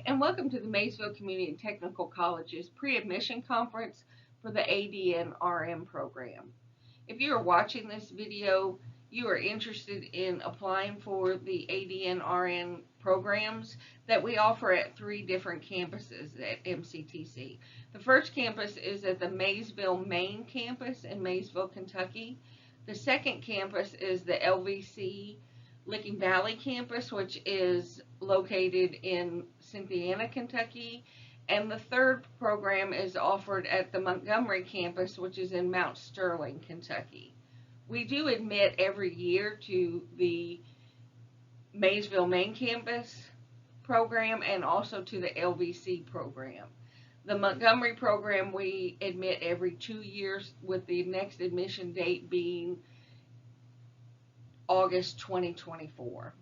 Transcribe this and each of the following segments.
And welcome to the Maysville Community and Technical College's pre-admission conference for the ADN RM program. If you are watching this video, you are interested in applying for the ADN RN programs that we offer at 3 different campuses at MCTC. The first campus is at the Maysville main campus in Maysville, Kentucky. The second campus is the LVC Licking Valley campus, which is located in Cynthiana, Kentucky, and the third program is offered at the Montgomery campus, which is in Mount Sterling, Kentucky. We do admit every year to the Maysville main campus program and also to the LVC program. The Montgomery program we admit every 2 years, with the next admission date being August 2024.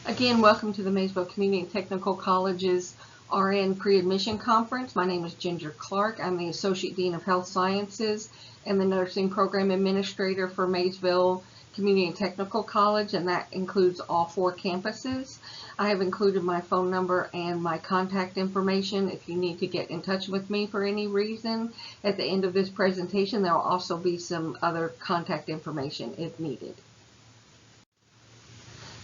Again, welcome to the Maysville Community and Technical College's RN Pre-Admission Conference. My name is Ginger Clark. I'm the Associate Dean of Health Sciences and the Nursing Program Administrator for Maysville Community and Technical College, and that includes all 4 campuses. I have included my phone number and my contact information if you need to get in touch with me for any reason. At the end of this presentation, there will also be some other contact information if needed.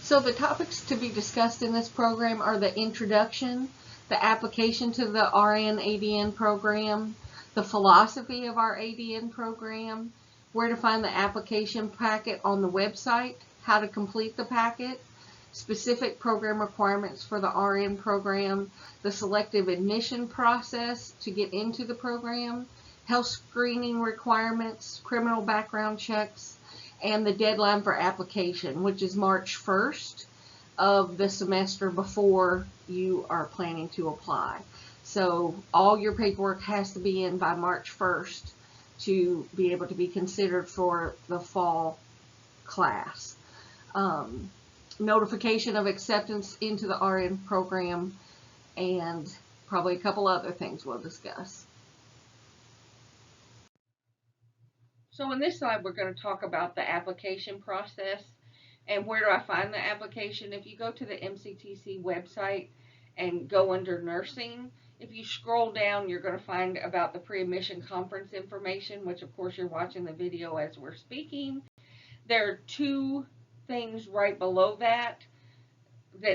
So the topics to be discussed in this program are the introduction, the application to the RN ADN program, the philosophy of our ADN program, where to find the application packet on the website, how to complete the packet, specific program requirements for the RN program, the selective admission process to get into the program, health screening requirements, criminal background checks, and the deadline for application, which is March 1st of the semester before you are planning to apply. So all your paperwork has to be in by March 1st to be able to be considered for the fall class. Notification of acceptance into the RN program, and probably a couple other things we'll discuss. So in this slide, we're going to talk about the application process and where do I find the application. If you go to the MCTC website and go under nursing, if you scroll down, you're going to find about the pre-admission conference information, which of course you're watching the video as we're speaking. There are 2 things right below that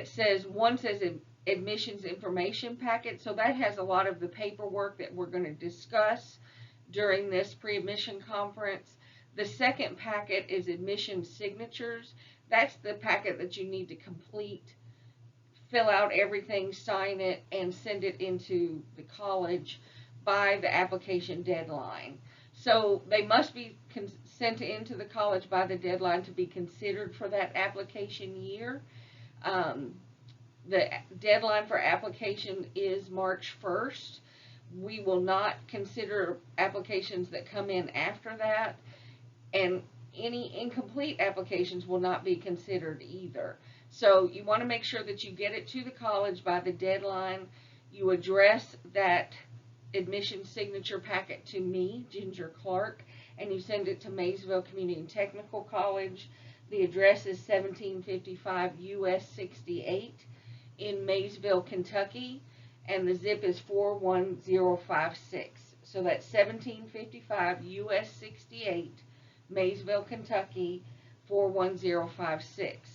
says, one says admissions information packet. So that has a lot of the paperwork that we're going to discuss during this pre-admission conference. The second packet is admission signatures. That's the packet that you need to complete, fill out everything, sign it, and send it into the college by the application deadline. So they must be sent into the college by the deadline to be considered for that application year. The deadline for application is March 1st. We will not consider applications that come in after that, and any incomplete applications will not be considered either. So you want to make sure that you get it to the college by the deadline. You address that admission signature packet to me, Ginger Clark, and you send it to Maysville Community and Technical College. The address is 1755 US 68 in Maysville, Kentucky, and the zip is 41056. So that's 1755 US 68, Maysville, Kentucky, 41056.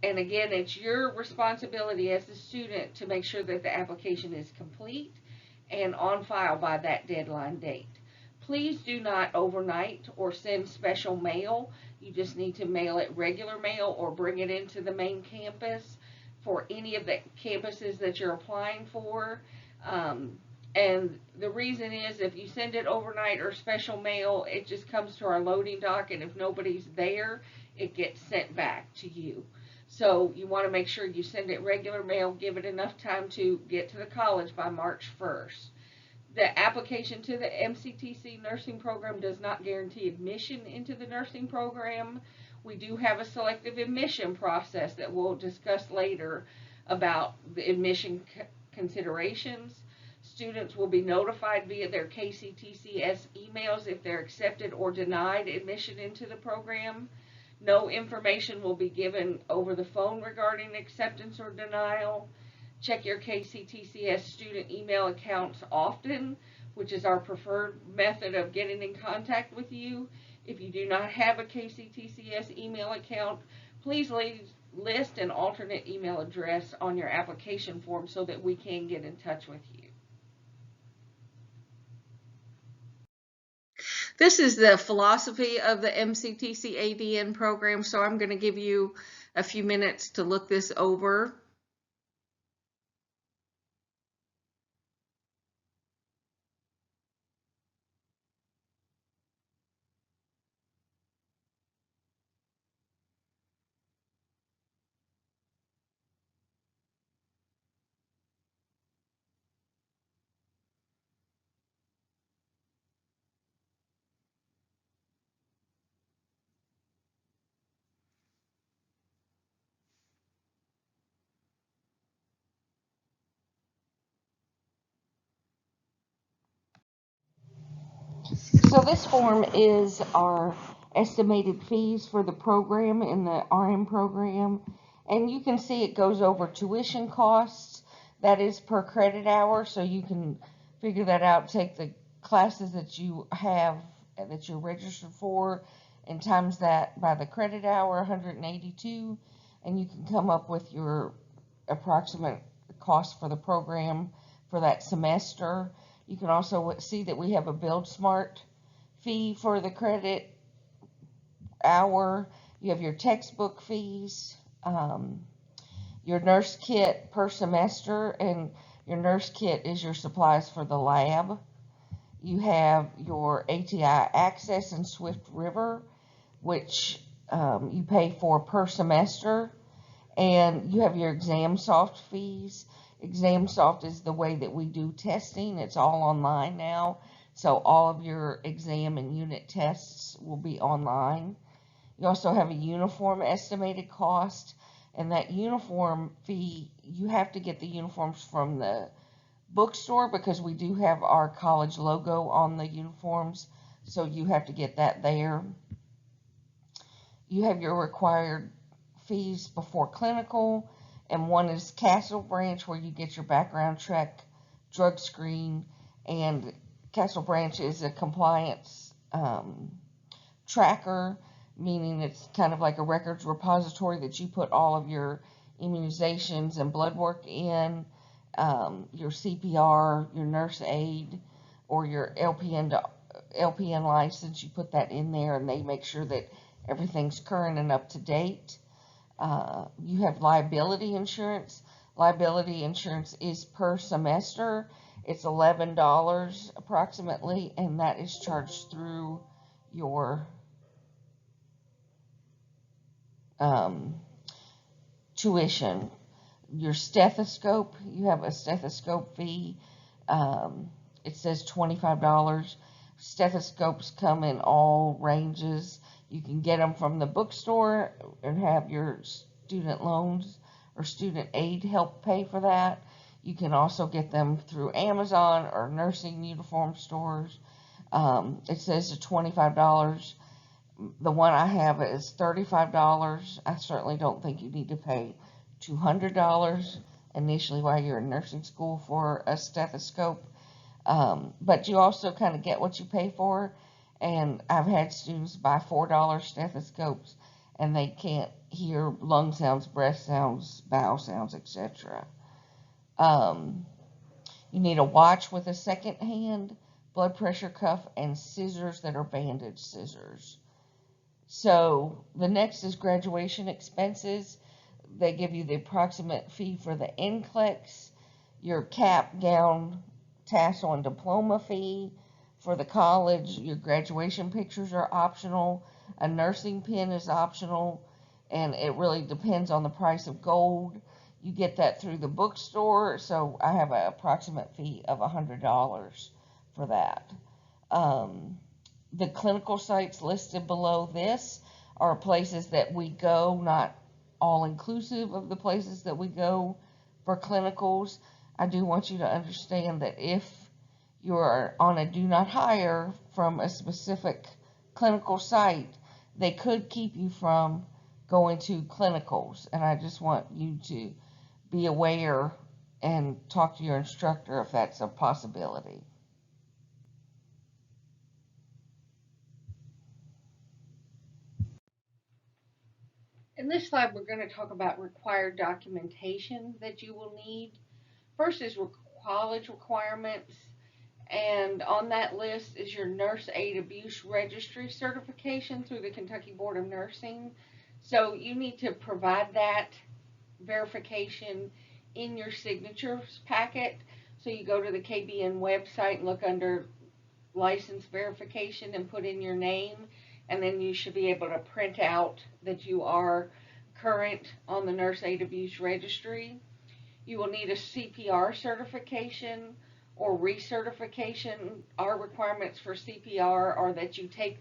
And again, it's your responsibility as a student to make sure that the application is complete and on file by that deadline date. Please do not overnight or send special mail. You just need to mail it regular mail or bring it into the main campus for any of the campuses that you're applying for. And the reason is, if you send it overnight or special mail, it just comes to our loading dock, and if nobody's there, it gets sent back to you. So you want to make sure you send it regular mail, give it enough time to get to the college by March 1st. The application to the MCTC nursing program does not guarantee admission into the nursing program. We do have a selective admission process that we'll discuss later about the admission considerations. Students will be notified via their KCTCS emails if they're accepted or denied admission into the program. No information will be given over the phone regarding acceptance or denial. Check your KCTCS student email accounts often, which is our preferred method of getting in contact with you. If you do not have a KCTCS email account, please list an alternate email address on your application form so that we can get in touch with you. This is the philosophy of the MCTC ADN program, so I'm going to give you a few minutes to look this over. So this form is our estimated fees for the program in the RM program, and you can see it goes over tuition costs. That is per credit hour, so you can figure that out. Take the classes that you have, that you're registered for, and times that by the credit hour, 182, and you can come up with your approximate cost for the program for that semester. You can also see that we have a Build Smart fee for the credit hour. You have your textbook fees, your nurse kit per semester, and your nurse kit is your supplies for the lab. You have your ATI Access and Swift River, which you pay for per semester, and you have your ExamSoft fees. ExamSoft is the way that we do testing. It's all online now, so all of your exam and unit tests will be online. You also have a uniform estimated cost, and that uniform fee, you have to get the uniforms from the bookstore because we do have our college logo on the uniforms, so you have to get that there. You have your required fees before clinical, and one is Castle Branch, where you get your background check, drug screen, and Castle Branch is a compliance tracker, meaning it's kind of like a records repository that you put all of your immunizations and blood work in, your CPR, your nurse aid, or your LPN license. You put that in there, and they make sure that everything's current and up to date. You have liability insurance. Liability insurance is per semester. It's $11 approximately, and that is charged through your tuition. Your stethoscope, you have a stethoscope fee. It says $25. Stethoscopes come in all ranges. You can get them from the bookstore and have your student loans or student aid help pay for that. You can also get them through Amazon or nursing uniform stores. It says $25. The one I have is $35. I certainly don't think you need to pay $200 initially while you're in nursing school for a stethoscope. But you also kind of get what you pay for. And I've had students buy $4 stethoscopes, and they can't hear lung sounds, breath sounds, bowel sounds, etc. You need a watch with a second hand, blood pressure cuff, and scissors that are bandage scissors. So the next is graduation expenses. They give you the approximate fee for the NCLEX, your cap, gown, tassel, and diploma fee. For the college, your graduation pictures are optional. A nursing pin is optional, and it really depends on the price of gold. You get that through the bookstore, so I have an approximate fee of $100 for that. The clinical sites listed below this are places that we go, not all inclusive of the places that we go for clinicals. I do want you to understand that if you're on a do not hire from a specific clinical site, they could keep you from going to clinicals, and I just want you to be aware and talk to your instructor if that's a possibility. In this slide, we're going to talk about required documentation that you will need. First is college requirements, and on that list is your Nurse Aid Abuse Registry certification through the Kentucky Board of Nursing. So you need to provide that verification in your signatures packet. So you go to the KBN website and look under license verification and put in your name, and then you should be able to print out that you are current on the Nurse Aid Abuse Registry. You will need a CPR certification or recertification. Our requirements for CPR are that you take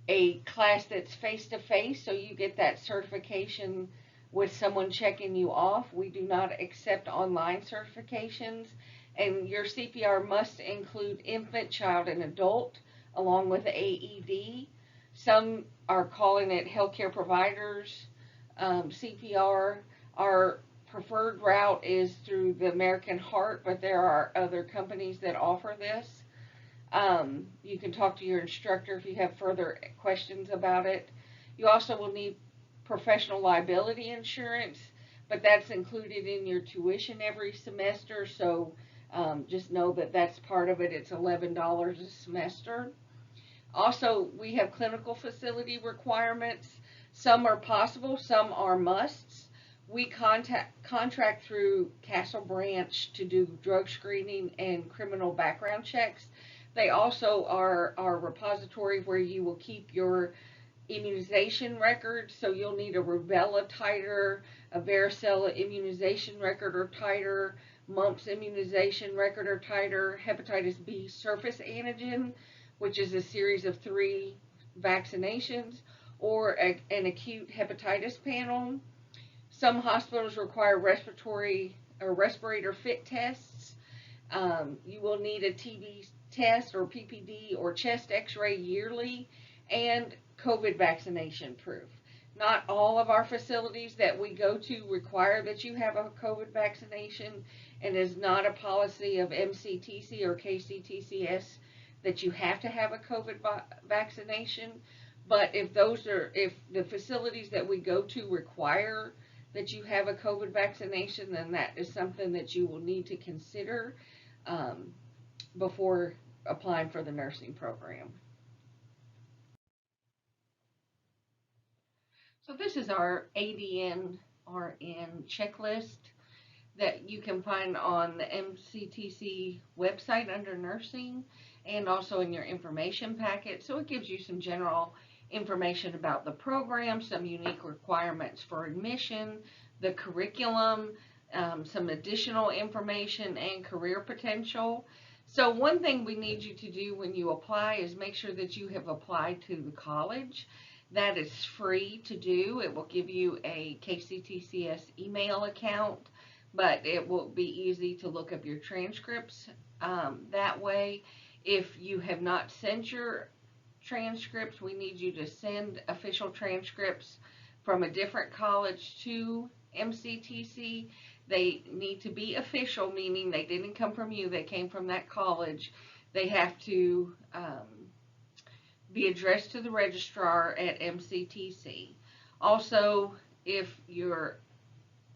a class that's face-to-face, so you get that certification with someone checking you off. We do not accept online certifications, and your CPR must include infant, child, and adult, along with AED. Some are calling it healthcare providers CPR. Our preferred route is through the American Heart, but there are other companies that offer this. You can talk to your instructor if you have further questions about it. You also will need professional liability insurance, but that's included in your tuition every semester, so just know that that's part of it. It's $11 a semester. Also, we have clinical facility requirements. Some are possible, some are musts. We contract through Castle Branch to do drug screening and criminal background checks. They also are our repository where you will keep your immunization records, so you'll need a rubella titer, a varicella immunization record or titer, mumps immunization record or titer, hepatitis B surface antigen, which is a series of 3 vaccinations, or an acute hepatitis panel. Some hospitals require respiratory or respirator fit tests. You will need a TB test or PPD or chest x-ray yearly, and COVID vaccination proof. Not all of our facilities that we go to require that you have a COVID vaccination, and is not a policy of MCTC or KCTCS that you have to have a COVID vaccination. But if the facilities that we go to require that you have a COVID vaccination, then that is something that you will need to consider before applying for the nursing program. So this is our ADN RN checklist that you can find on the MCTC website under nursing, and also in your information packet. So it gives you some general information about the program, some unique requirements for admission, the curriculum, some additional information, and career potential. So one thing we need you to do when you apply is make sure that you have applied to the college. That is free to do. It will give you a KCTCS email account, but it will be easy to look up your transcripts that way. If you have not sent your transcripts, we need you to send official transcripts from a different college to MCTC. They need to be official, meaning they didn't come from you, they came from that college. They have to be addressed to the registrar at MCTC. Also, if you're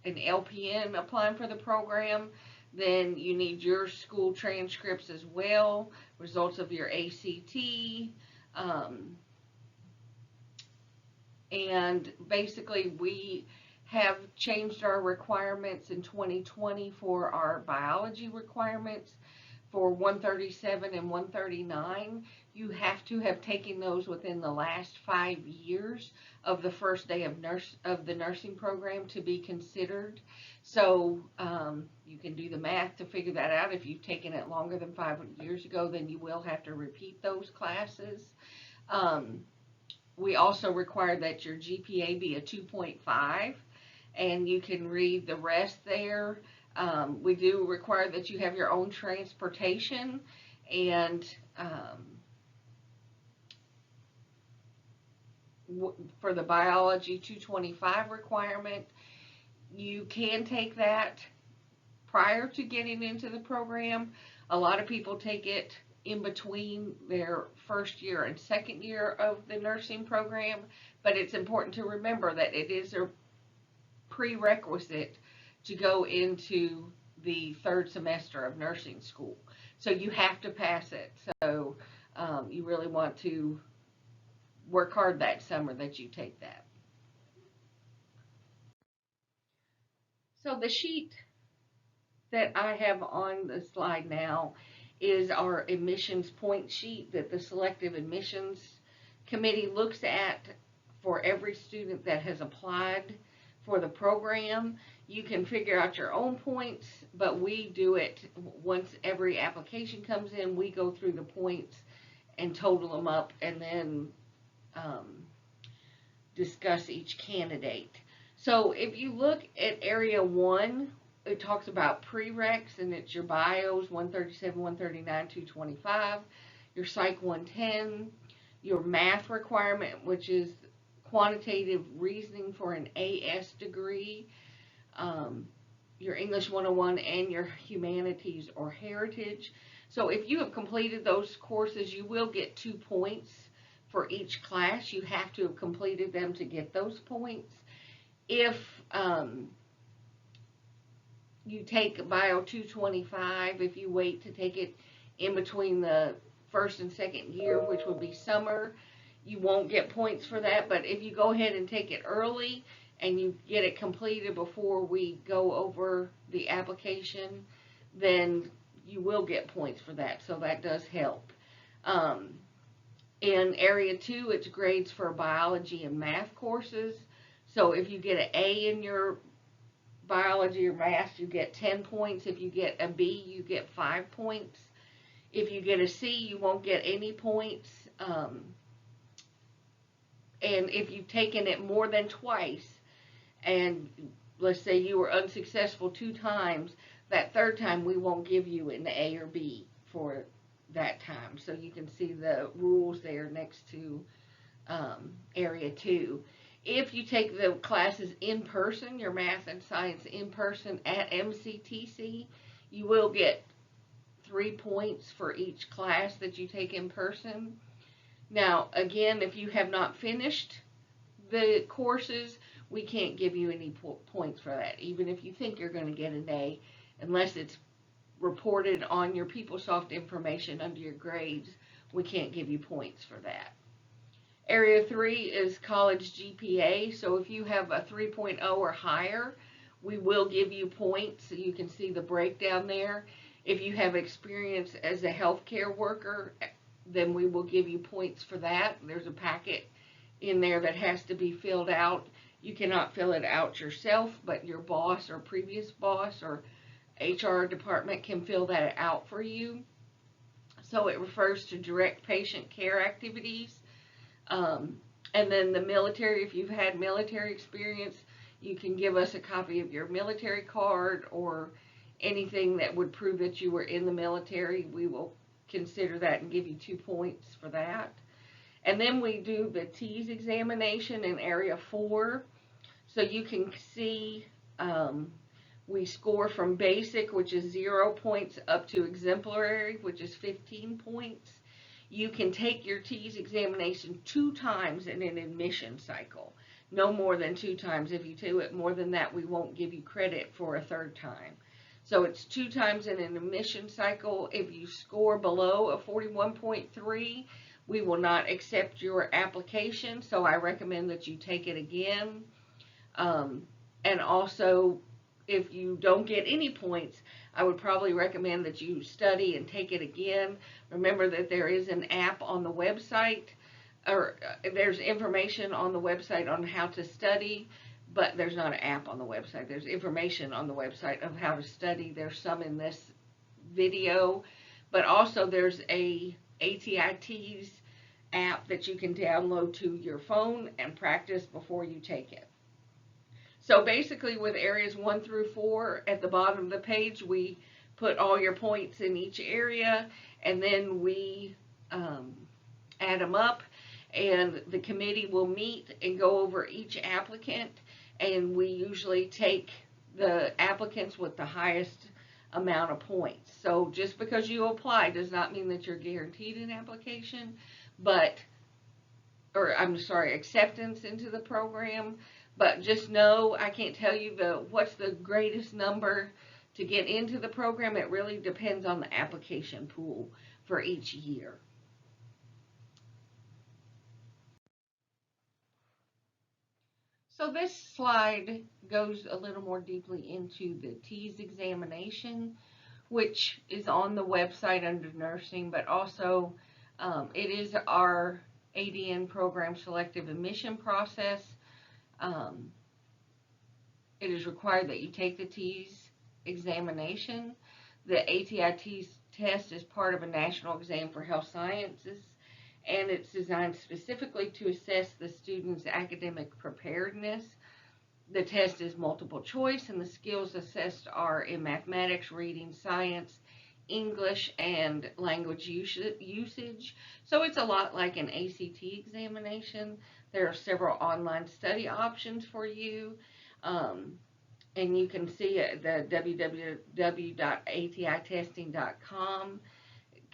an LPN applying for the program, then you need your school transcripts as well, results of your ACT, and basically we have changed our requirements in 2020 for our biology requirements. For 137 and 139, you have to have taken those within the last 5 years of the first day of the nursing program to be considered. So you can do the math to figure that out. If you've taken it longer than 5 years ago, then you will have to repeat those classes. We also require that your GPA be a 2.5, and you can read the rest there. We do require that you have your own transportation, and for the biology 225 requirement. You can take that prior to getting into the program. A lot of people take it in between their first year and second year of the nursing program, but it's important to remember that it is a prerequisite to go into the third semester of nursing school. So you have to pass it. So you really want to work hard that summer that you take that. So the sheet that I have on the slide now is our admissions point sheet that the selective admissions committee looks at for every student that has applied for the program. You can figure out your own points, but we do it once every application comes in. We go through the points and total them up, and then discuss each candidate. So if you look at area 1, it talks about prereqs, and it's your bios 137, 139, 225, your psych 110, your math requirement, which is quantitative reasoning for an AS degree, your English 101, and your humanities or heritage. So if you have completed those courses, you will get 2 points for each class. You have to have completed them to get those points. If you take Bio 225, if you wait to take it in between the first and second year, which would be summer, you won't get points for that. But if you go ahead and take it early and you get it completed before we go over the application, then you will get points for that. So that does help. In area 2, it's grades for biology and math courses. So if you get an A in your biology or math, you get 10 points. If you get a B, you get 5 points. If you get a C, you won't get any points. And if you've taken it more than twice, and let's say you were unsuccessful 2 times, that third time we won't give you an A or B for that time. So you can see the rules there next to area 2. If you take the classes in person, your math and science in person at MCTC, you will get 3 points for each class that you take in person. Now, again, if you have not finished the courses, we can't give you any points for that, even if you think you're going to get an A, unless it's reported on your PeopleSoft information under your grades. We can't give you points for that. Area 3 is college GPA. So if you have a 3.0 or higher, we will give you points. So you can see the breakdown there. If you have experience as a healthcare worker, then we will give you points for that. There's a packet in there that has to be filled out. You cannot fill it out yourself, but your boss or previous boss or HR department can fill that out for you. So it refers to direct patient care activities. And then the military, if you've had military experience, you can give us a copy of your military card or anything that would prove that you were in the military. We will consider that and give you 2 points for that. And then we do the TEAS examination in area 4. So you can see we score from basic, which is 0 points, up to exemplary, which is 15 points. You can take your TEAS examination 2 times in an admission cycle. No more than 2 times. If you do it more than that, we won't give you credit for a 3rd time. So it's 2 times in an admission cycle. If you score below a 41.3, we will not accept your application. So I recommend that you take it again. And also, if you don't get any points, I would probably recommend that you study and take it again. Remember that there is an app on the website, or there's information on the website on how to study, but there's not an app on the website. There's information on the website of how to study. There's some in this video, but also there's a ATI Test app that you can download to your phone and practice before you take it. So basically with areas 1 through 4, at the bottom of the page, we put all your points in each area, and then we add them up. and the committee will meet and go over each applicant, and we usually take the applicants with the highest amount of points. So just because you apply does not mean that you're guaranteed an application, acceptance into the program. But just know, I can't tell you what's the greatest number to get into the program. It really depends on the application pool for each year. So this slide goes a little more deeply into the TEAS examination, which is on the website under nursing, but also it is our ADN program selective admission process. It is required that you take the TEAS examination. The ATI Test is part of a national exam for health sciences, and it's designed specifically to assess the student's academic preparedness. The test is multiple choice, and the skills assessed are in mathematics, reading, science, English, and language usage. So it's a lot like an ACT examination. There are several online study options for you, and you can see the www.atitesting.com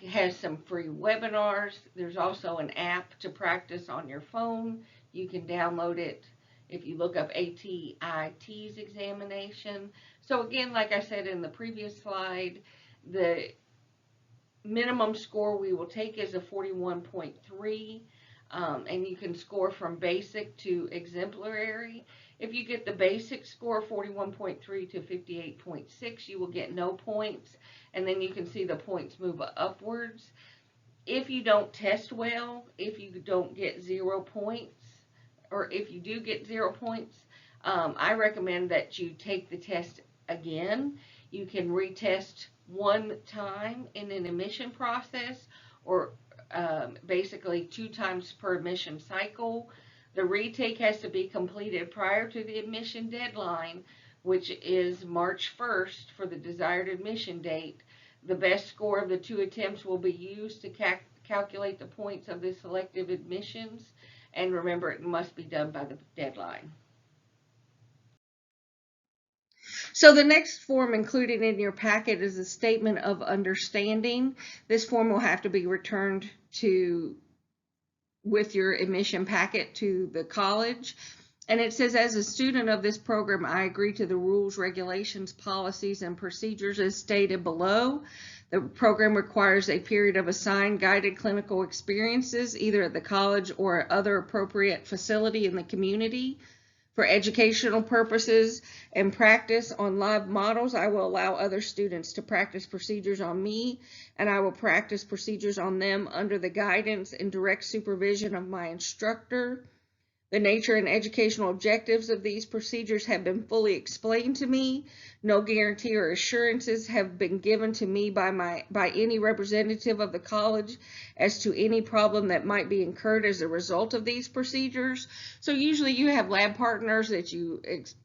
has some free webinars. There's also an app to practice on your phone. You can download it if you look up ATI Test examination. So again, like I said in the previous slide, the minimum score we will take is a 41.3, and you can score from basic to exemplary. If you get the basic score 41.3 to 58.6, you will get no points, and then you can see the points move upwards. If you don't test well, if you don't get 0 points, or if you do get 0 points, I recommend that you take the test again. You can retest one time in an admission process, or basically 2 times per admission cycle. The retake has to be completed prior to the admission deadline, which is March 1st for the desired admission date. The best score of the 2 attempts will be used to calculate the points of the selective admissions, and remember, it must be done by the deadline. So the next form included in your packet is a statement of understanding. This form will have to be returned with your admission packet to the college. And it says, as a student of this program, I agree to the rules, regulations, policies, and procedures as stated below. The program requires a period of assigned guided clinical experiences, either at the college or other appropriate facility in the community. For educational purposes and practice on live models, I will allow other students to practice procedures on me, and I will practice procedures on them under the guidance and direct supervision of my instructor. The nature and educational objectives of these procedures have been fully explained to me. No guarantee or assurances have been given to me by any representative of the college as to any problem that might be incurred as a result of these procedures. So usually you have lab partners that you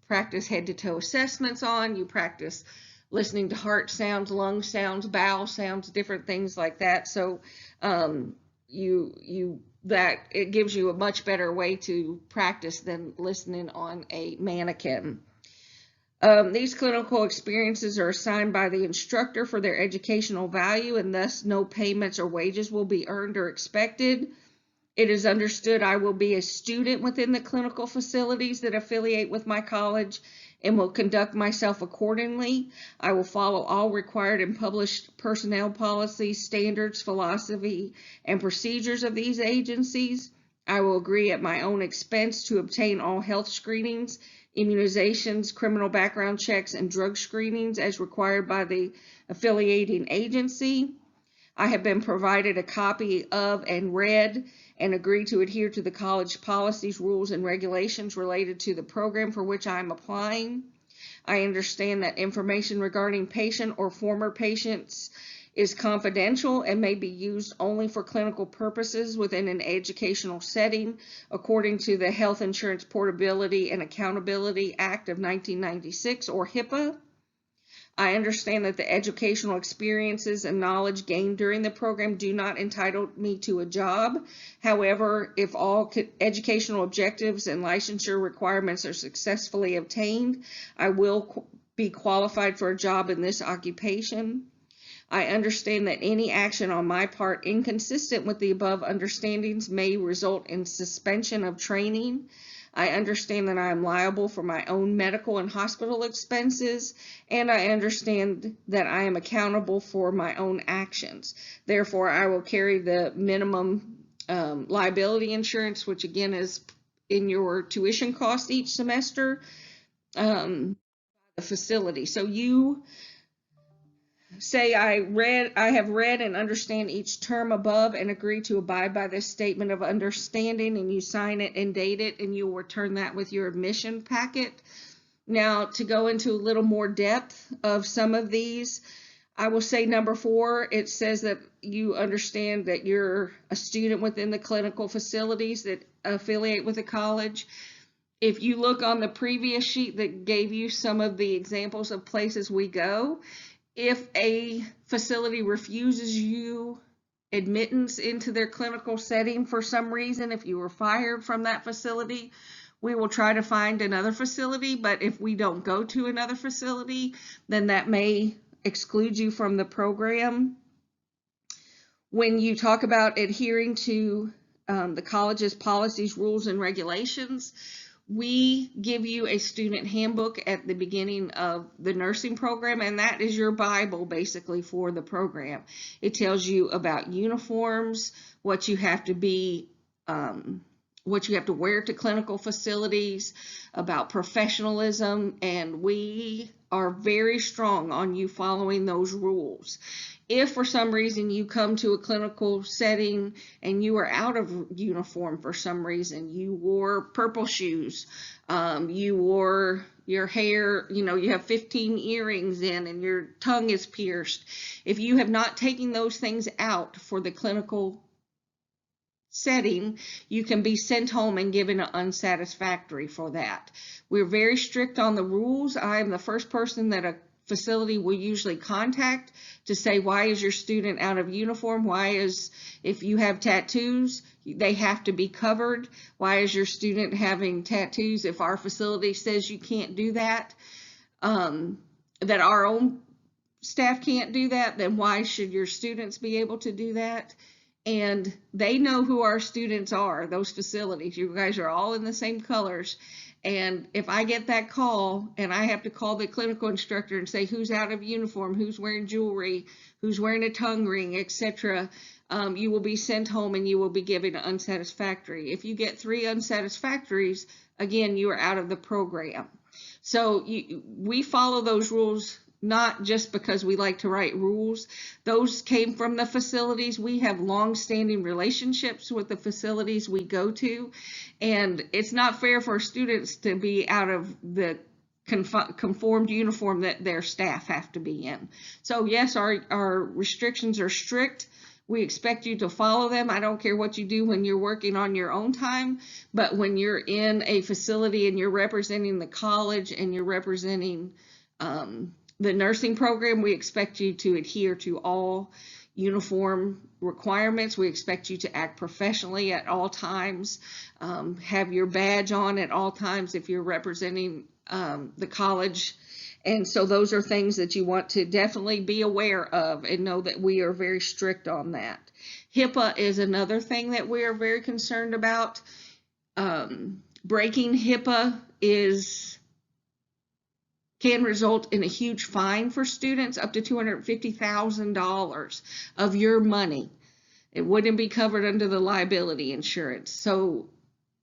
practice head-to-toe assessments on. You practice listening to heart sounds, lung sounds, bowel sounds, different things like that. So that it gives you a much better way to practice than listening on a mannequin. These clinical experiences are assigned by the instructor for their educational value, and thus no payments or wages will be earned or expected. It is understood I will be a student within the clinical facilities that affiliate with my college and will conduct myself accordingly. I will follow all required and published personnel policies, standards, philosophy, and procedures of these agencies. I will agree at my own expense to obtain all health screenings, immunizations, criminal background checks, and drug screenings as required by the affiliating agency. I have been provided a copy of and read and agree to adhere to the college policies, rules, and regulations related to the program for which I am applying. I understand that information regarding patient or former patients is confidential and may be used only for clinical purposes within an educational setting, according to the Health Insurance Portability and Accountability Act of 1996, or HIPAA. I understand that the educational experiences and knowledge gained during the program do not entitle me to a job. However, if all educational objectives and licensure requirements are successfully obtained, I will be qualified for a job in this occupation. I understand that any action on my part inconsistent with the above understandings may result in suspension of training. I understand that I am liable for my own medical and hospital expenses, and I understand that I am accountable for my own actions. Therefore, I will carry the minimum liability insurance, which again is in your tuition cost each semester, the facility. So you say, I have read and understand each term above and agree to abide by this statement of understanding, and you sign it and date it, and you'll return that with your admission packet. Now, to go into a little more depth of some of these, I will say number 4, it says that you understand that you're a student within the clinical facilities that affiliate with the college. If you look on the previous sheet that gave you some of the examples of places we go, if a facility refuses you admittance into their clinical setting for some reason, if you were fired from that facility, we will try to find another facility. But if we don't go to another facility, then that may exclude you from the program. When you talk about adhering to the college's policies, rules, and regulations, we give you a student handbook at the beginning of the nursing program, and that is your Bible basically for the program. It tells you about uniforms, what you have to be, what you have to wear to clinical facilities, about professionalism, and we are very strong on you following those rules. If for some reason you come to a clinical setting and you are out of uniform for some reason, you wore purple shoes, you wore your hair, you have 15 earrings in and your tongue is pierced. If you have not taken those things out for the clinical setting, you can be sent home and given an unsatisfactory for that. We're very strict on the rules. I am the first person that a facility will usually contact to say, why is your student out of uniform? If you have tattoos, they have to be covered. Why is your student having tattoos? If our facility says you can't do that, that our own staff can't do that, then why should your students be able to do that? And they know who our students are, those facilities. You guys are all in the same colors. And if I get that call and I have to call the clinical instructor and say who's out of uniform, who's wearing jewelry, who's wearing a tongue ring, etc., you will be sent home and you will be given an unsatisfactory. If you get 3 unsatisfactories, again, you are out of the program. So we follow those rules not just because we like to write rules. Those came from the facilities. We have long-standing relationships with the facilities we go to, and it's not fair for students to be out of the conformed uniform that their staff have to be in. So yes, our restrictions are strict. We expect you to follow them. I don't care what you do when you're working on your own time, but when you're in a facility and you're representing the college and you're representing the nursing program, we expect you to adhere to all uniform requirements. We expect you to act professionally at all times, have your badge on at all times if you're representing the college. And so those are things that you want to definitely be aware of and know that we are very strict on that. HIPAA is another thing that we are very concerned about. Breaking HIPAA can result in a huge fine for students, up to $250,000 of your money. It wouldn't be covered under the liability insurance. So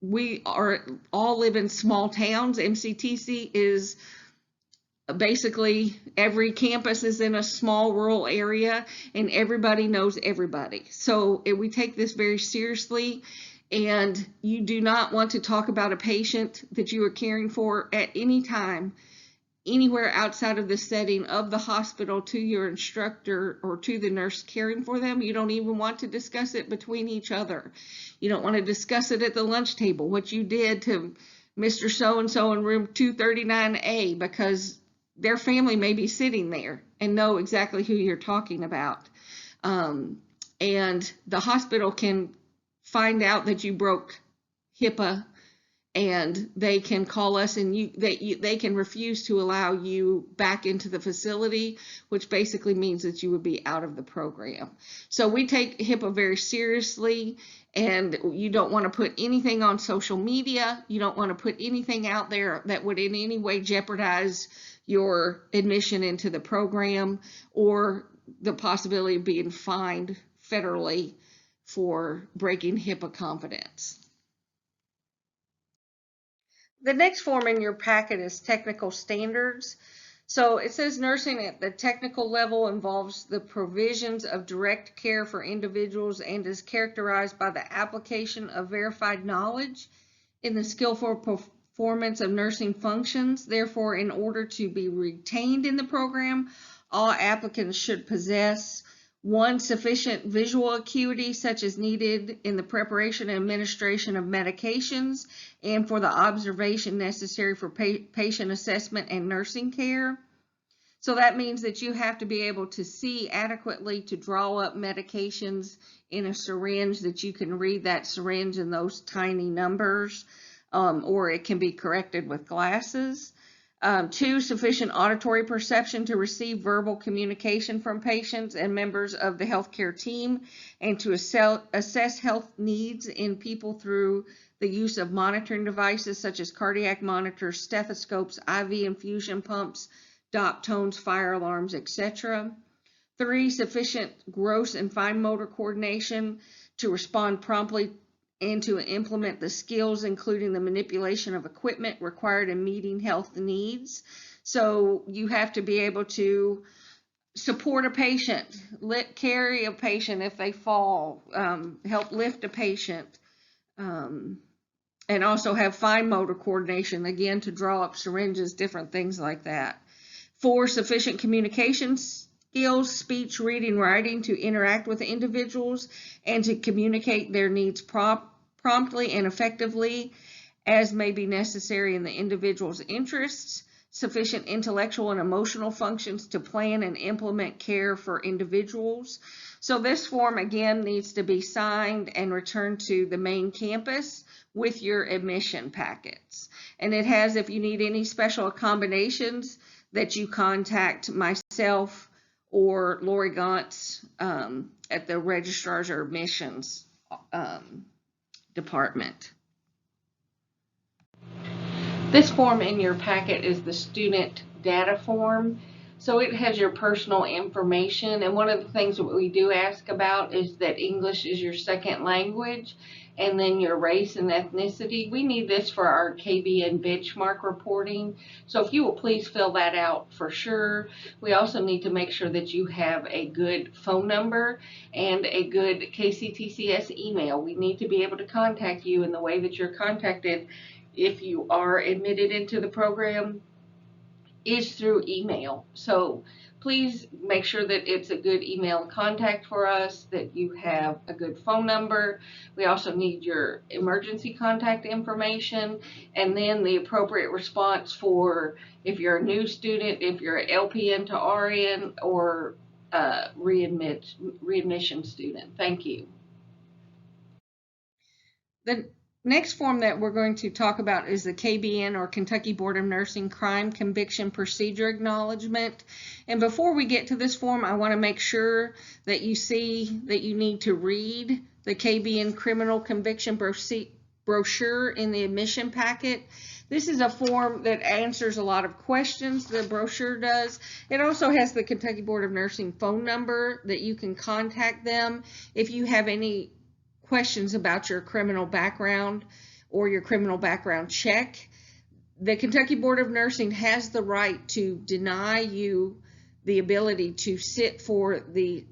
we all live in small towns. MCTC is basically every campus is in a small rural area and everybody knows everybody. So we take this very seriously, and you do not want to talk about a patient that you are caring for at any time anywhere outside of the setting of the hospital to your instructor or to the nurse caring for them. You don't even want to discuss it between each other. You don't want to discuss it at the lunch table, what you did to Mr. So-and-so in room 239A, because their family may be sitting there and know exactly who you're talking about. And the hospital can find out that you broke HIPAA, and they can call us, and they can refuse to allow you back into the facility, which basically means that you would be out of the program. So we take HIPAA very seriously, and you don't want to put anything on social media. You don't want to put anything out there that would in any way jeopardize your admission into the program, or the possibility of being fined federally for breaking HIPAA confidence. The next form in your packet is technical standards. So it says nursing at the technical level involves the provisions of direct care for individuals and is characterized by the application of verified knowledge in the skillful performance of nursing functions. Therefore, in order to be retained in the program, all applicants should possess 1, sufficient visual acuity such as needed in the preparation and administration of medications and for the observation necessary for patient assessment and nursing care. So that means that you have to be able to see adequately to draw up medications in a syringe, that you can read that syringe in those tiny numbers, or it can be corrected with glasses. 2, sufficient auditory perception to receive verbal communication from patients and members of the healthcare team, and to assess health needs in people through the use of monitoring devices such as cardiac monitors, stethoscopes, IV infusion pumps, dop tones, fire alarms, etc. 3, sufficient gross and fine motor coordination to respond promptly and to implement the skills, including the manipulation of equipment required in meeting health needs. So you have to be able to support a patient, carry a patient if they fall, help lift a patient, and also have fine motor coordination, again, to draw up syringes, different things like that. 4, sufficient communication skills, speech, reading, writing, to interact with individuals and to communicate their needs promptly and effectively as may be necessary in the individual's interests. Sufficient intellectual and emotional functions to plan and implement care for individuals. So this form again needs to be signed and returned to the main campus with your admission packets. And it has, if you need any special accommodations, that you contact myself or Lori Gantz at the registrar's or admissions department. This form in your packet is the student data form. So it has your personal information, and one of the things that we do ask about is that English is your second language, and then your race and ethnicity. We need this for our KBN benchmark reporting, so if you will please fill that out for sure. We also need to make sure that you have a good phone number and a good KCTCS email. We need to be able to contact you in the way that you're contacted if you are admitted into the program is through email. So please make sure that it's a good email contact for us, that you have a good phone number. We also need your emergency contact information, and then the appropriate response for if you're a new student, if you're an LPN to RN, or readmission student. Thank you. The next form that we're going to talk about is the KBN, or Kentucky Board of Nursing Crime Conviction Procedure Acknowledgement. And before we get to this form, I want to make sure that you see that you need to read the KBN Criminal Conviction Brochure in the admission packet. This is a form that answers a lot of questions, the brochure does. It also has the Kentucky Board of Nursing phone number that you can contact them if you have any questions about your criminal background or your criminal background check. The Kentucky Board of Nursing has the right to deny you the ability to sit for the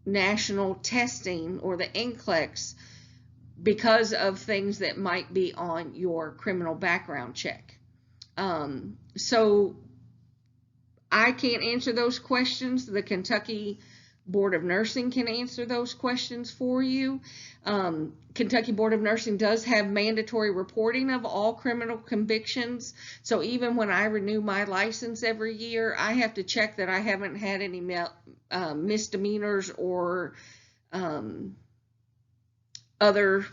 national testing or the NCLEX because of things that might be on your criminal background check. So I can't answer those questions. The Kentucky Board of Nursing can answer those questions for you. Kentucky Board of Nursing does have mandatory reporting of all criminal convictions. So even when I renew my license every year, I have to check that I haven't had any misdemeanors or other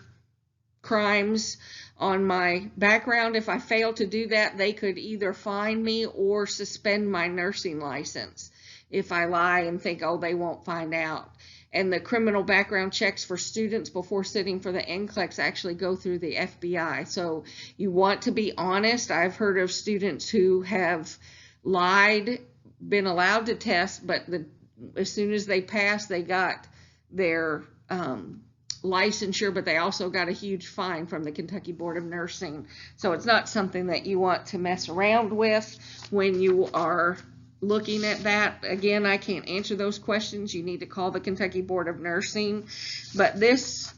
crimes on my background. If I fail to do that, they could either fine me or suspend my nursing license if I lie and think, oh, they won't find out. And the criminal background checks for students before sitting for the NCLEX actually go through the FBI. So you want to be honest. I've heard of students who have lied, been allowed to test, but as soon as they passed, they got their licensure, but they also got a huge fine from the Kentucky Board of Nursing. So it's not something that you want to mess around with when you are looking at that. Again, I can't answer those questions. You need to call the Kentucky Board of Nursing. But this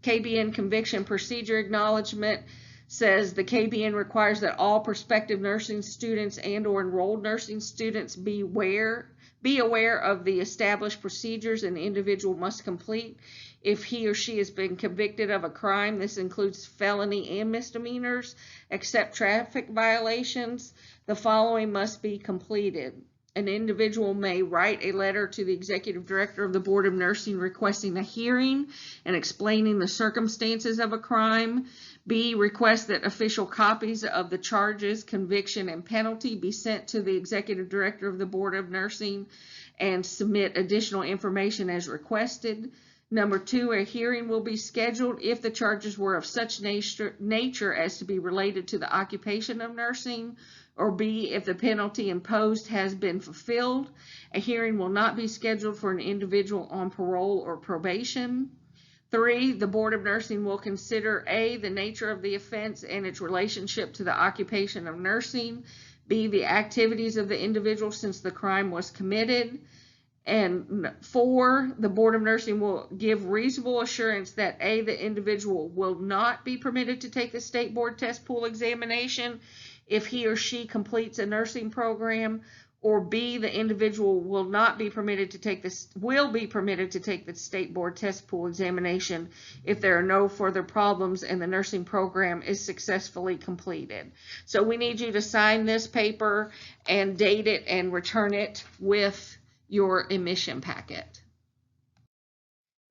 KBN conviction procedure acknowledgement says the KBN requires that all prospective nursing students and or enrolled nursing students be aware of the established procedures an individual must complete if he or she has been convicted of a crime. This includes felony and misdemeanors, except traffic violations. The following must be completed. An individual may write a letter to the executive director of the Board of Nursing requesting a hearing and explaining the circumstances of a crime. B, request that official copies of the charges, conviction, and penalty be sent to the executive director of the Board of Nursing and submit additional information as requested. Number 2, a hearing will be scheduled if the charges were of such nature as to be related to the occupation of nursing, or B, if the penalty imposed has been fulfilled. A hearing will not be scheduled for an individual on parole or probation. 3, the Board of Nursing will consider A, the nature of the offense and its relationship to the occupation of nursing, B, the activities of the individual since the crime was committed, and 4, the Board of Nursing will give reasonable assurance that A, the individual will not be permitted to take the State Board Test Pool examination if he or she completes a nursing program, or B, the individual will be permitted to take the State Board Test Pool examination if there are no further problems and the nursing program is successfully completed. So we need you to sign this paper and date it and return it with your admission packet.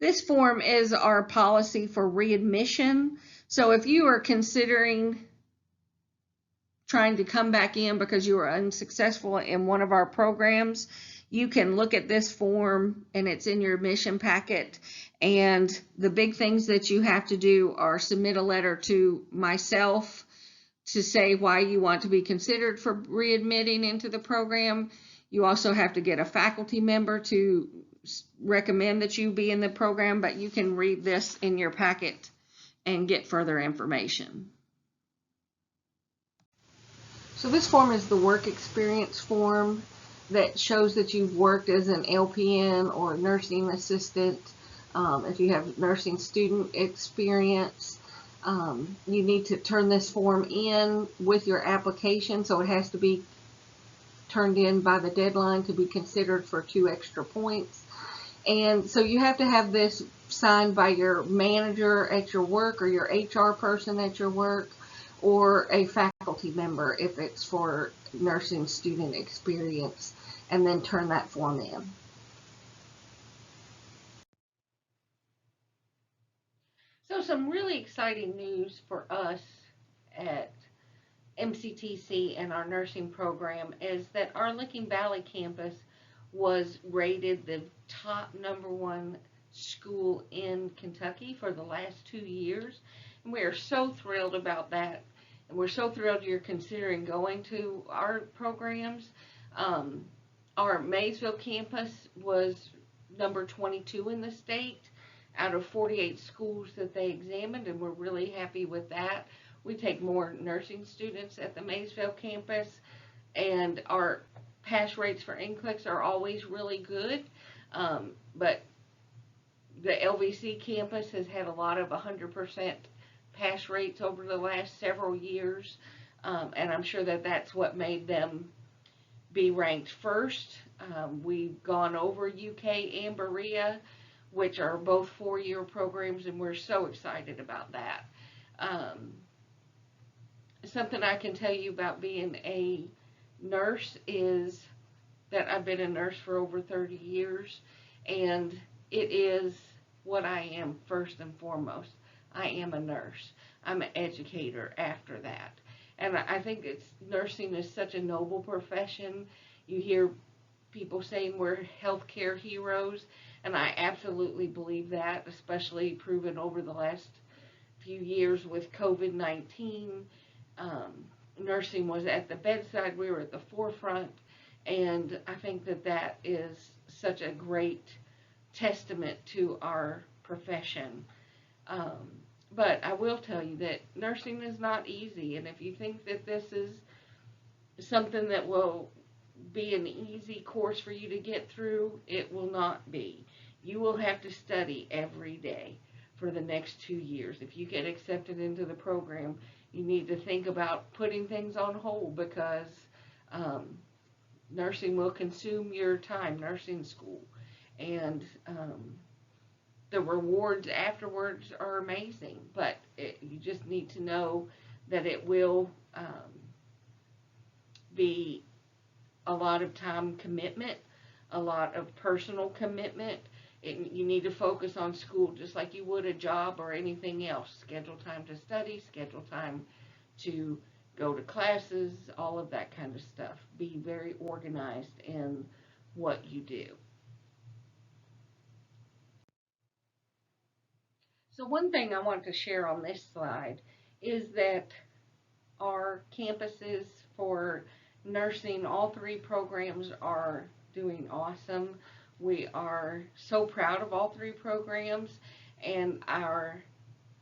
This form is our policy for readmission. So if you are considering trying to come back in because you were unsuccessful in one of our programs, you can look at this form and it's in your admission packet. And the big things that you have to do are submit a letter to myself to say why you want to be considered for readmitting into the program. You also have to get a faculty member to recommend that you be in the program, but you can read this in your packet and get further information. So this form is the work experience form that shows that you've worked as an LPN or nursing assistant. If you have nursing student experience, you need to turn this form in with your application, so it has to be turned in by the deadline to be considered for 2 extra points. And so you have to have this signed by your manager at your work or your HR person at your work, or a faculty member if it's for nursing student experience, and then turn that form in. So some really exciting news for us at MCTC and our nursing program is that our Licking Valley campus was rated the top #1 school in Kentucky for the last 2 years. And we are so thrilled about that. And we're so thrilled you're considering going to our programs. Our Maysville campus was number 22 in the state out of 48 schools that they examined, and we're really happy with that. We take more nursing students at the Maysville campus, and our pass rates for NCLEX are always really good. But the LVC campus has had a lot of 100% pass rates over the last several years, and I'm sure that that's what made them be ranked first. We've gone over UK and Berea, which are both 4-year programs, and we're so excited about that. Something I can tell you about being a nurse is that I've been a nurse for over 30 years, and it is what I am first and foremost. I am a nurse. I'm an educator after that. And I think nursing is such a noble profession. You hear people saying we're healthcare heroes, and I absolutely believe that, especially proven over the last few years with COVID-19. Nursing was at the bedside. We were at the forefront, and I think that is such a great testament to our profession. But I will tell you that nursing is not easy, and if you think that this is something that will be an easy course for you to get through, it will not be. You will have to study every day for the next 2 years. If you get accepted into the program, you need to think about putting things on hold, because nursing will consume your time, nursing school. And the rewards afterwards are amazing, but you just need to know that it will be a lot of time commitment, a lot of personal commitment. You need to focus on school just like you would a job or anything else. Schedule time to study, schedule time to go to classes, all of that kind of stuff. Be very organized in what you do. So one thing I want to share on this slide is that our campuses for nursing, all 3 programs are doing awesome. We are so proud of all 3 programs, and our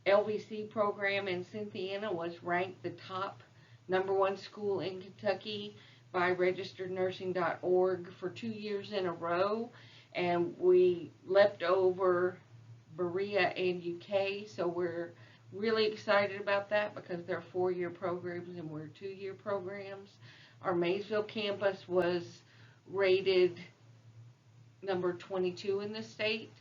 LVC program in Cynthiana was ranked the top #1 school in Kentucky by registerednursing.org for 2 years in a row, and we leapt over Berea and UK, so we're really excited about that because they're 4-year programs and we're 2-year programs. Our Maysville campus was rated number 22 in the state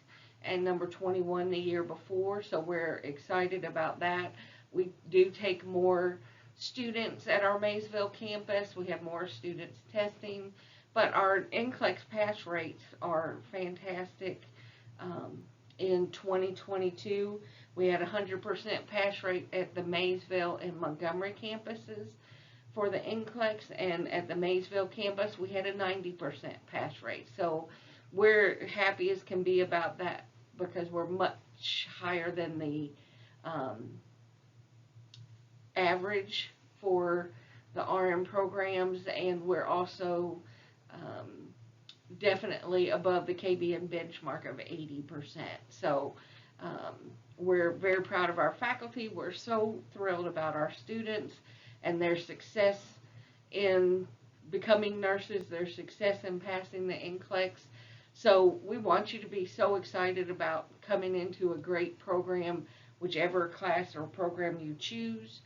and number 21 the year before, so we're excited about that. We do take more students at our Maysville campus. We have more students testing, but our NCLEX pass rates are fantastic. In 2022, we had 100% pass rate at the Maysville and Montgomery campuses for the NCLEX, and at the Maysville campus, we had a 90% pass rate. So we're happy as can be about that because we're much higher than the average for the RM programs, and we're also definitely above the KBN benchmark of 80%. So we're very proud of our faculty. We're so thrilled about our students and their success in becoming nurses, their success in passing the NCLEX. So we want you to be so excited about coming into a great program, whichever class or program you choose.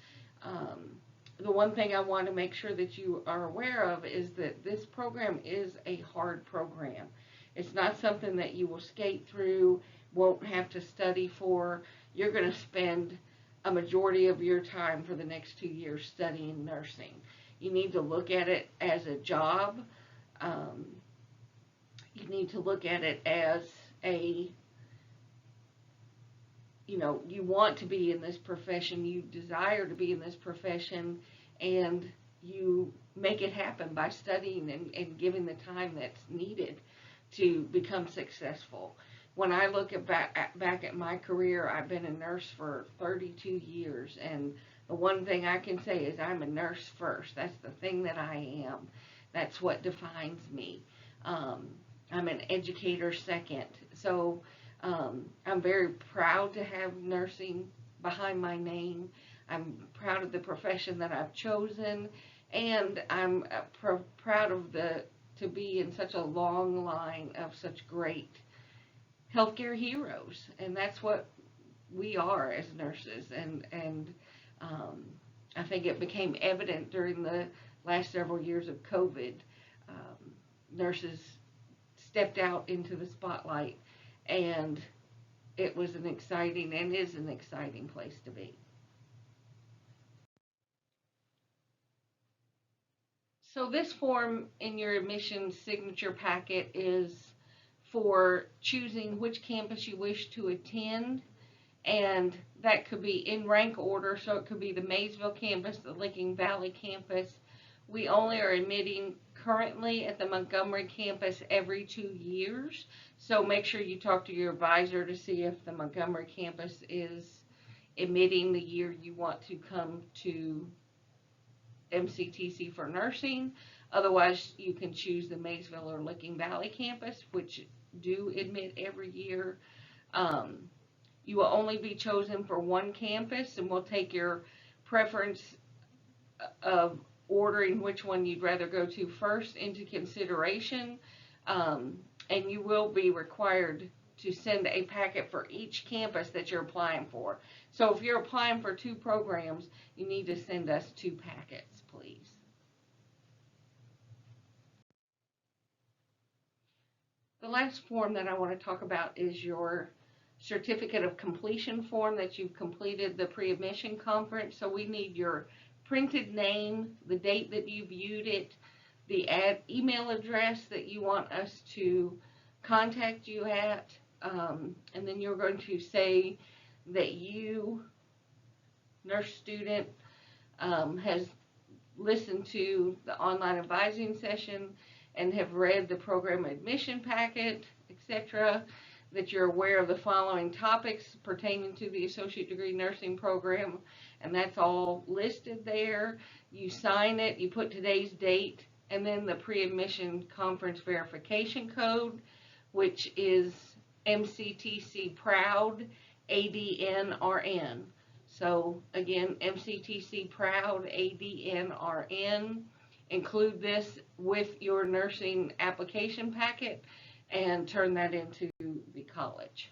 The one thing I want to make sure that you are aware of is that this program is a hard program. It's not something that you will skate through, won't have to study for. You're going to spend a majority of your time for the next 2 years studying nursing. You need to look at it as a job. You need to look at it as you want to be in this profession, you desire to be in this profession, and you make it happen by studying and giving the time that's needed to become successful. When I look back at my career, I've been a nurse for 32 years, and the one thing I can say is I'm a nurse first. That's the thing that I am. That's what defines me. I'm an educator second. So I'm very proud to have nursing behind my name. I'm proud of the profession that I've chosen, and I'm proud of to be in such a long line of such great healthcare heroes, and that's what we are as nurses. And I think it became evident during the last several years of COVID. nurses stepped out into the spotlight, and it was an exciting and is an exciting place to be. So this form in your admission signature packet is for choosing which campus you wish to attend, and that could be in rank order, so it could be the Maysville campus, the Licking Valley campus. We only are admitting currently at the Montgomery campus every 2 years, so make sure you talk to your advisor to see if the Montgomery campus is admitting the year you want to come to MCTC for nursing. Otherwise, you can choose the Maysville or Licking Valley campus, which do admit every year. You will only be chosen for one campus, and we'll take your preference of ordering which one you'd rather go to first into consideration, and you will be required to send a packet for each campus that you're applying for. So if you're applying for 2 programs, you need to send us 2 packets, please. The last form that I want to talk about is your certificate of completion form that you've completed the pre-admission conference. So we need your printed name, the date that you viewed it, the email address that you want us to contact you at, and then you're going to say that you, nurse student, has listened to the online advising session and have read the program admission packet, etc., that you're aware of the following topics pertaining to the associate degree nursing program, and that's all listed there. You sign it, you put today's date, and then the pre-admission conference verification code, which is MCTC Proud ADNRN. So again, MCTC Proud ADNRN. Include this with your nursing application packet and turn that into the college.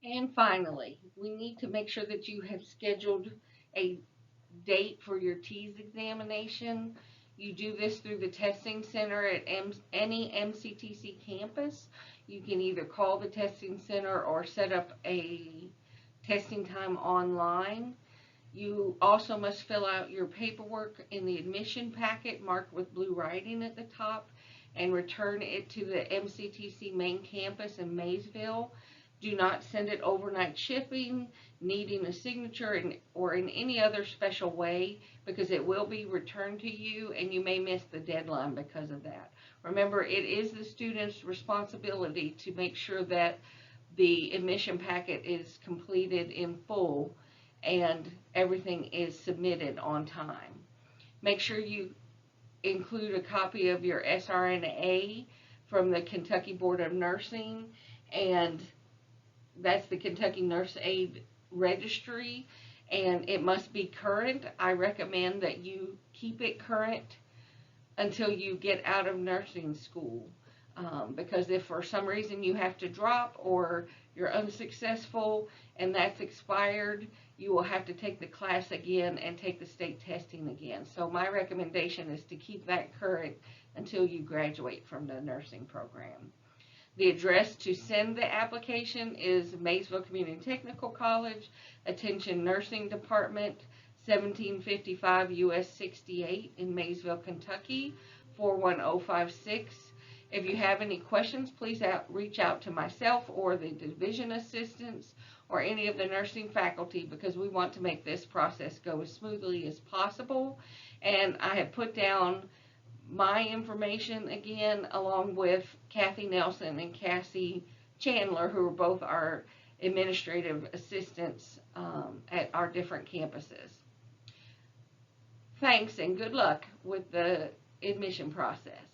And finally, we need to make sure that you have scheduled a date for your TEAS examination. You do this through the testing center at any MCTC campus. You can either call the testing center or set up a testing time online. You also must fill out your paperwork in the admission packet marked with blue writing at the top and return it to the MCTC main campus in Maysville. Do not send it overnight shipping, needing a signature or in any other special way, because it will be returned to you and you may miss the deadline because of that. Remember, it is the student's responsibility to make sure that the admission packet is completed in full and everything is submitted on time. Make sure you include a copy of your SRNA from the Kentucky Board of Nursing, and that's the Kentucky Nurse Aid Registry, and it must be current. I recommend that you keep it current until you get out of nursing school, because if for some reason you have to drop or you're unsuccessful and that's expired, you will have to take the class again and take the state testing again. So my recommendation is to keep that current until you graduate from the nursing program. The address to send the application is Maysville Community Technical College, Attention Nursing Department, 1755 US 68 in Maysville, Kentucky, 41056. If you have any questions, please reach out to myself or the division assistants or any of the nursing faculty, because we want to make this process go as smoothly as possible. And I have put down my information again, along with Kathy Nelson and Cassie Chandler, who are both our administrative assistants at our different campuses. Thanks and good luck with the admission process.